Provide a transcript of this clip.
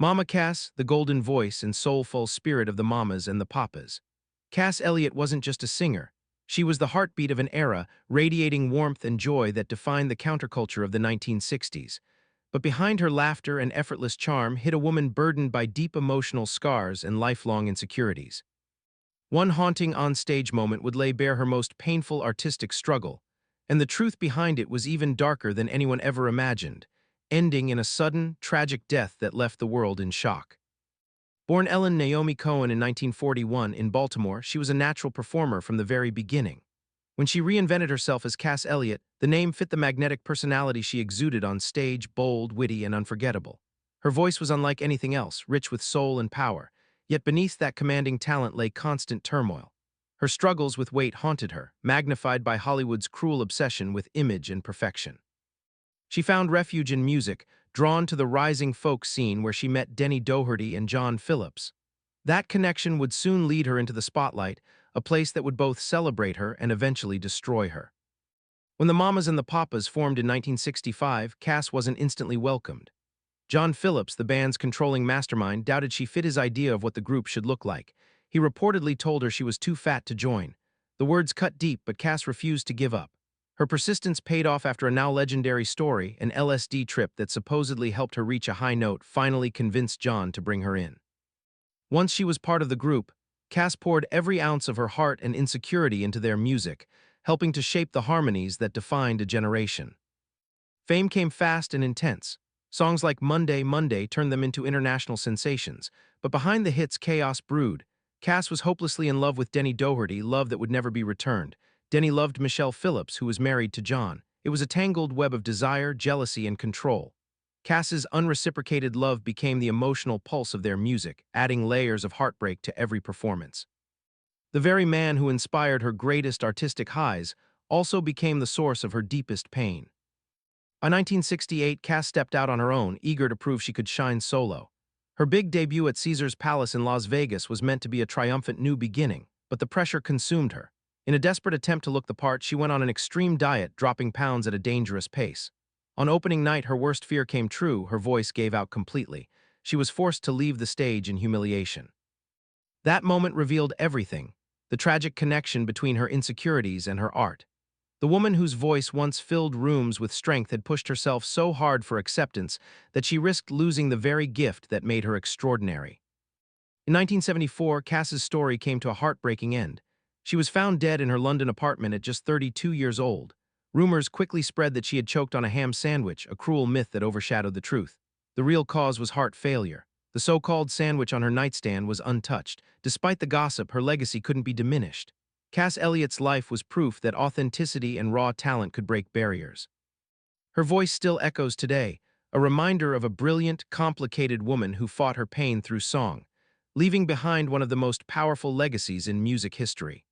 Mama Cass, the golden voice and soulful spirit of the mamas and the papas. Cass Elliot wasn't just a singer. She was the heartbeat of an era, radiating warmth and joy that defined the counterculture of the 1960s. But behind her laughter and effortless charm hid a woman burdened by deep emotional scars and lifelong insecurities. One haunting on-stage moment would lay bare her most painful artistic struggle, and the truth behind it was even darker than anyone ever imagined, ending in a sudden, tragic death that left the world in shock. Born Ellen Naomi Cohen in 1941 in Baltimore, she was a natural performer from the very beginning. When she reinvented herself as Cass Elliot, the name fit the magnetic personality she exuded on stage, bold, witty, and unforgettable. Her voice was unlike anything else, rich with soul and power, yet beneath that commanding talent lay constant turmoil. Her struggles with weight haunted her, magnified by Hollywood's cruel obsession with image and perfection. She found refuge in music, drawn to the rising folk scene where she met Denny Doherty and John Phillips. That connection would soon lead her into the spotlight, a place that would both celebrate her and eventually destroy her. When the Mamas and the Papas formed in 1965, Cass wasn't instantly welcomed. John Phillips, the band's controlling mastermind, doubted she fit his idea of what the group should look like. He reportedly told her she was too fat to join. The words cut deep, but Cass refused to give up. Her persistence paid off after a now legendary story, an LSD trip that supposedly helped her reach a high note finally convinced John to bring her in. Once she was part of the group, Cass poured every ounce of her heart and insecurity into their music, helping to shape the harmonies that defined a generation. Fame came fast and intense. Songs like Monday, Monday turned them into international sensations, but behind the hits chaos brewed. Cass was hopelessly in love with Denny Doherty, love that would never be returned. Denny loved Michelle Phillips, who was married to John. It was a tangled web of desire, jealousy, and control. Cass's unreciprocated love became the emotional pulse of their music, adding layers of heartbreak to every performance. The very man who inspired her greatest artistic highs also became the source of her deepest pain. By 1968, Cass stepped out on her own, eager to prove she could shine solo. Her big debut at Caesar's Palace in Las Vegas was meant to be a triumphant new beginning, but the pressure consumed her. In a desperate attempt to look the part, she went on an extreme diet, dropping pounds at a dangerous pace. On opening night, her worst fear came true. Her voice gave out completely. She was forced to leave the stage in humiliation. That moment revealed everything, the tragic connection between her insecurities and her art. The woman whose voice once filled rooms with strength had pushed herself so hard for acceptance that she risked losing the very gift that made her extraordinary. In 1974, Cass's story came to a heartbreaking end. She was found dead in her London apartment at just 32 years old. Rumors quickly spread that she had choked on a ham sandwich, a cruel myth that overshadowed the truth. The real cause was heart failure. The so-called sandwich on her nightstand was untouched. Despite the gossip, her legacy couldn't be diminished. Cass Elliot's life was proof that authenticity and raw talent could break barriers. Her voice still echoes today, a reminder of a brilliant, complicated woman who fought her pain through song, leaving behind one of the most powerful legacies in music history.